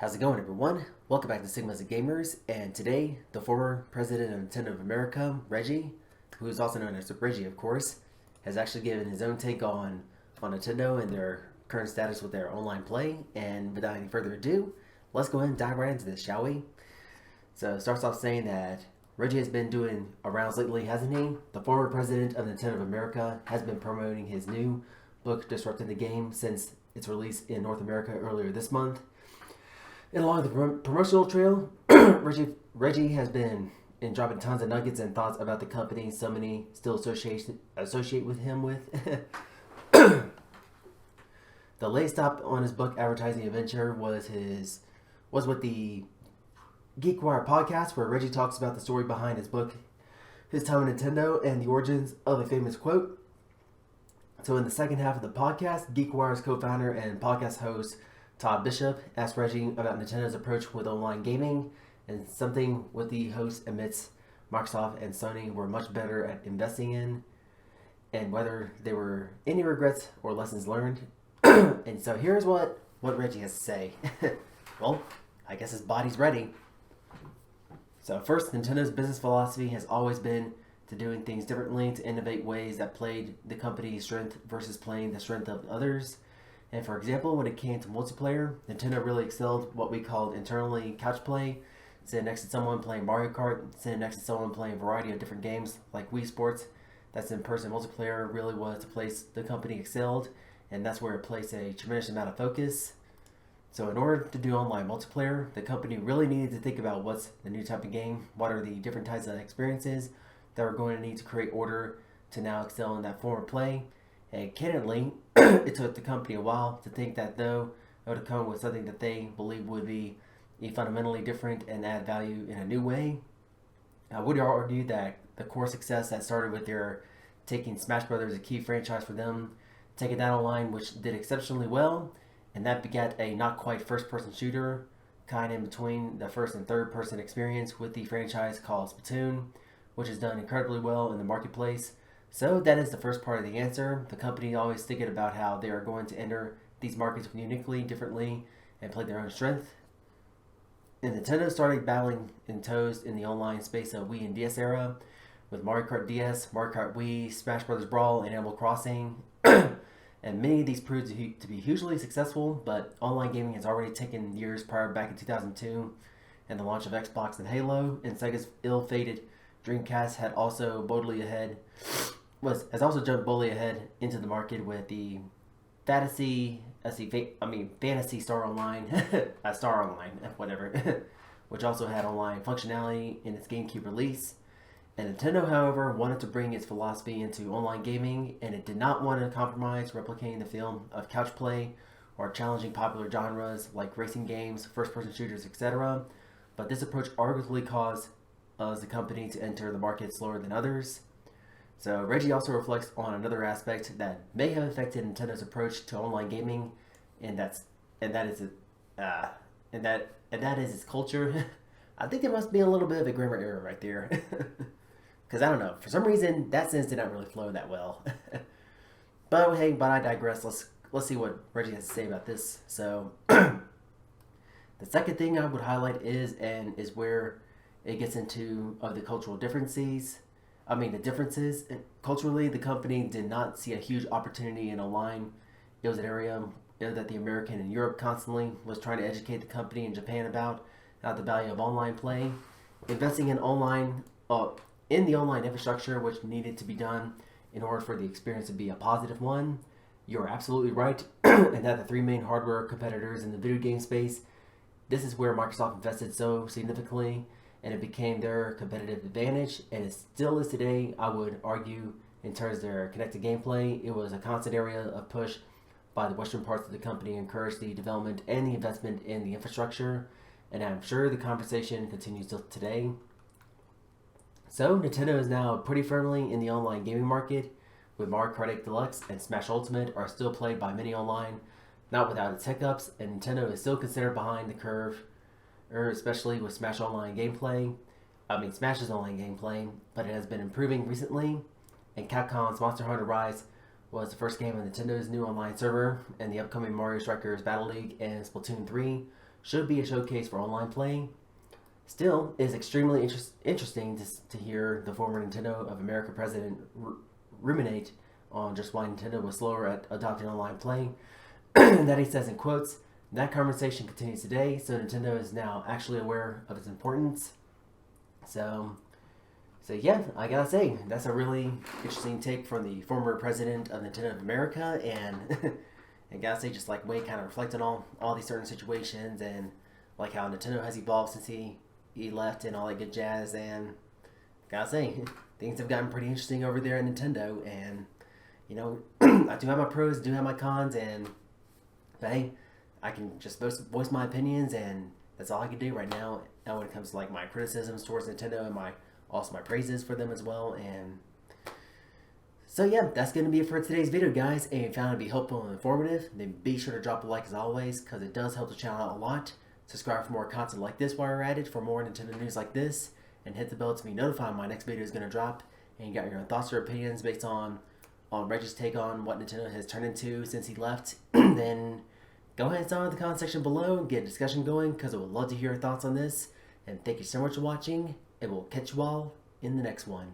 How's it going, everyone? Welcome back to Sigmas and Gamers, and today, the former president of Nintendo of America, Reggie, who is also known as Reggie, of course, has actually given his own take on Nintendo and their current status with their online play. And without any further ado, let's go ahead and dive right into this, shall we? So it starts off saying that Reggie has been doing rounds lately, hasn't he? The former president of Nintendo of America has been promoting his new book, Disrupting the Game, since its release in North America earlier this month. And along the promotional trail, Reggie has been dropping tons of nuggets and thoughts about the company so many still associate with him with. The latest stop on his book advertising adventure was with the Geek Wire podcast, where Reggie talks about the story behind his book, his time at Nintendo, and the origins of a famous quote. So in the second half of the podcast, Geek Wire's co-founder and podcast host Todd Bishop asked Reggie about Nintendo's approach with online gaming, and something what the host admits Microsoft and Sony were much better at investing in, and whether there were any regrets or lessons learned. And so here's what Reggie has to say. Well, I guess his body's ready. So first, Nintendo's business philosophy has always been to doing things differently, to innovate ways that played the company's strength versus playing the strength of others. And for example, when it came to multiplayer, Nintendo really excelled what we called internally couch play. Sitting next to someone playing Mario Kart, sitting next to someone playing a variety of different games like Wii Sports. That's in-person multiplayer really was the place the company excelled, and that's where it placed a tremendous amount of focus. So in order to do online multiplayer, the company really needed to think about what's the new type of game, what are the different types of experiences that we're going to need to create order to now excel in that form of play. And candidly, it took the company a while to think that, though, it would come with something that they believe would be fundamentally different and add value in a new way. I would argue that the core success that started with their taking Smash Brothers, a key franchise for them, taking that online, which did exceptionally well, and that begat a not quite first-person shooter, kind of in between the first and third-person experience with the franchise called Splatoon, which has done incredibly well in the marketplace. So that is the first part of the answer. The company always thinking about how they are going to enter these markets uniquely, differently, and play their own strength. And Nintendo started battling in toes in the online space of Wii and DS era with Mario Kart DS, Mario Kart Wii, Smash Brothers Brawl, and Animal Crossing. And many of these proved to be hugely successful, but online gaming has already taken years prior, back in 2002, and the launch of Xbox and Halo, and Sega's ill-fated Dreamcast has also jumped boldly ahead into the market with the Fantasy Star Online, Star Online, whatever, which also had online functionality in its GameCube release. And Nintendo, however, wanted to bring its philosophy into online gaming, and it did not want to compromise replicating the feel of couch play or challenging popular genres like racing games, first-person shooters, etc. But this approach arguably caused the company to enter the market slower than others. So Reggie also reflects on another aspect that may have affected Nintendo's approach to online gaming, and that is its culture. I think there must be a little bit of a grammar error right there, because I don't know, for some reason that sentence did not really flow that well. But hey, I digress. Let's see what Reggie has to say about this. So the second thing I would highlight is where it gets into the cultural differences. The differences. Culturally, the company did not see a huge opportunity in online. It was an area that the American and Europe constantly was trying to educate the company in Japan about the value of online play. Investing in the online infrastructure, which needed to be done in order for the experience to be a positive one. You're absolutely right. And that the three main hardware competitors in the video game space, this is where Microsoft invested so significantly, and it became their competitive advantage, and it still is today. I would argue, in terms of their connected gameplay, it was a constant area of push by the western parts of the company to encourage the development and the investment in the infrastructure, and I'm sure the conversation continues till today. So Nintendo is now pretty firmly in the online gaming market, with Mario Kart 8 Deluxe and Smash Ultimate are still played by many online, not without its hiccups, and Nintendo is still considered behind the curve, especially with Smash's online gameplay, but it has been improving recently, and Capcom's Monster Hunter Rise was the first game on Nintendo's new online server, and the upcoming Mario Strikers Battle League and Splatoon 3 should be a showcase for online playing. Still, it is extremely interesting to hear the former Nintendo of America president ruminate on just why Nintendo was slower at adopting online playing. That he says in quotes, that conversation continues today, so Nintendo is now actually aware of its importance. So yeah, I gotta say, that's a really interesting take from the former president of Nintendo of America, and I gotta say, just like way kind of reflecting on all these certain situations and like how Nintendo has evolved since he left and all that good jazz. And gotta say, things have gotten pretty interesting over there at Nintendo. And you know, I do have my pros, do have my cons, but hey, I can just voice my opinions, and that's all I can do right now. Now, when it comes to like my criticisms towards Nintendo and also my praises for them as well. And so yeah, that's going to be it for today's video, guys. And if you found it to be helpful and informative, then be sure to drop a like as always, because it does help the channel out a lot. Subscribe for more content like this while you're at it, for more Nintendo news like this, and hit the bell to be notified when my next video is going to drop. And you got your own thoughts or opinions based on Reggie's take on what Nintendo has turned into since he left, then go ahead and start in the comment section below and get a discussion going, because I would love to hear your thoughts on this. And thank you so much for watching, and we'll catch you all in the next one.